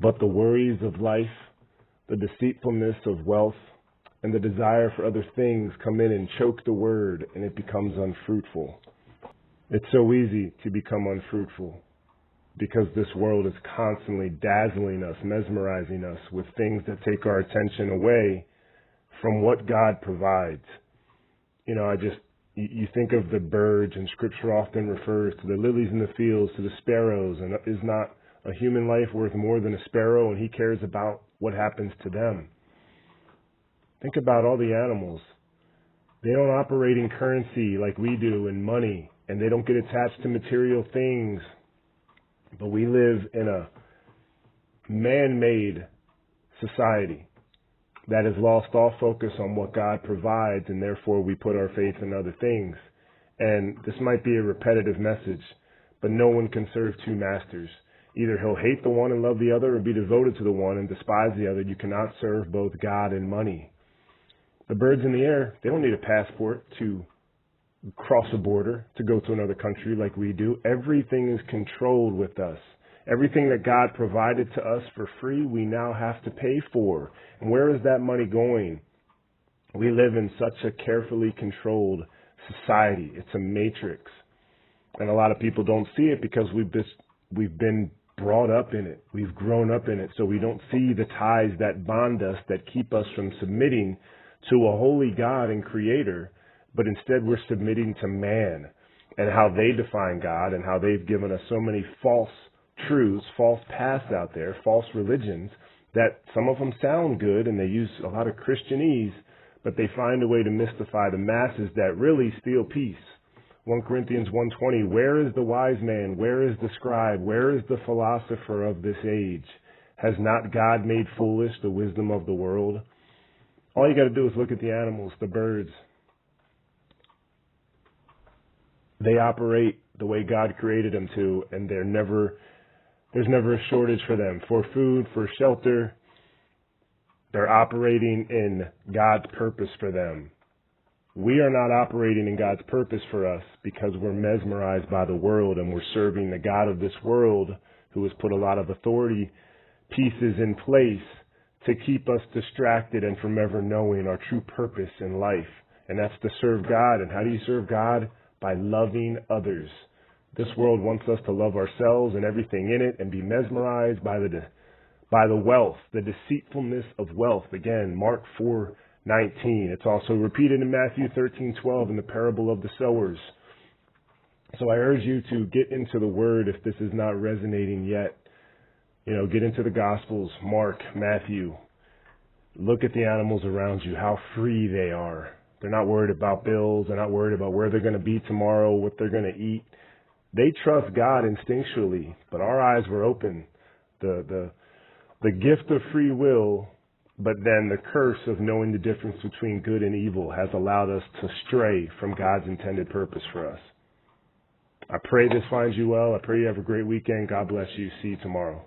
But the worries of life, the deceitfulness of wealth, and the desire for other things come in and choke the word, and it becomes unfruitful. It's so easy to become unfruitful because this world is constantly dazzling us, mesmerizing us with things that take our attention away from what God provides. You know, you think of the birds, and Scripture often refers to the lilies in the fields, to the sparrows, and is not a human life worth more than a sparrow, and He cares about what happens to them. Think about all the animals. They don't operate in currency like we do, in money, and they don't get attached to material things. But we live in a man-made society that has lost all focus on what God provides, and therefore we put our faith in other things. And this might be a repetitive message, but no one can serve two masters. Either he'll hate the one and love the other, or be devoted to the one and despise the other. You cannot serve both God and money. The birds in the air, they don't need a passport to cross a border, to go to another country like we do. Everything is controlled with us. Everything that God provided to us for free, we now have to pay for. And where is that money going? We live in such a carefully controlled society. It's a matrix. And a lot of people don't see it because we've been brought up in it. We've grown up in it. So we don't see the ties that bond us, that keep us from submitting to a holy God and Creator. But instead we're submitting to man and how they define God, and how they've given us so many false truths, false paths out there, false religions, that some of them sound good and they use a lot of Christianese, but they find a way to mystify the masses that really steal peace. 1 Corinthians 1:20, where is the wise man? Where is the scribe? Where is the philosopher of this age? Has not God made foolish the wisdom of the world? All you got to do is look at the animals, the birds. They operate the way God created them to, and there's never a shortage for them. For food, for shelter, they're operating in God's purpose for them. We are not operating in God's purpose for us because we're mesmerized by the world, and we're serving the God of this world, who has put a lot of authority pieces in place to keep us distracted and from ever knowing our true purpose in life. And that's to serve God. And how do you serve God? By loving others. This world wants us to love ourselves and everything in it and be mesmerized by the wealth, the deceitfulness of wealth. Again, Mark 4:19. It's also repeated in Matthew 13:12 in the parable of the sowers. So I urge you to get into the Word if this is not resonating yet. You know, get into the Gospels, Mark, Matthew. Look at the animals around you, how free they are. They're not worried about bills. They're not worried about where they're going to be tomorrow, what they're going to eat. They trust God instinctually, but our eyes were open. The gift of free will, but then the curse of knowing the difference between good and evil has allowed us to stray from God's intended purpose for us. I pray this finds you well. I pray you have a great weekend. God bless you. See you tomorrow.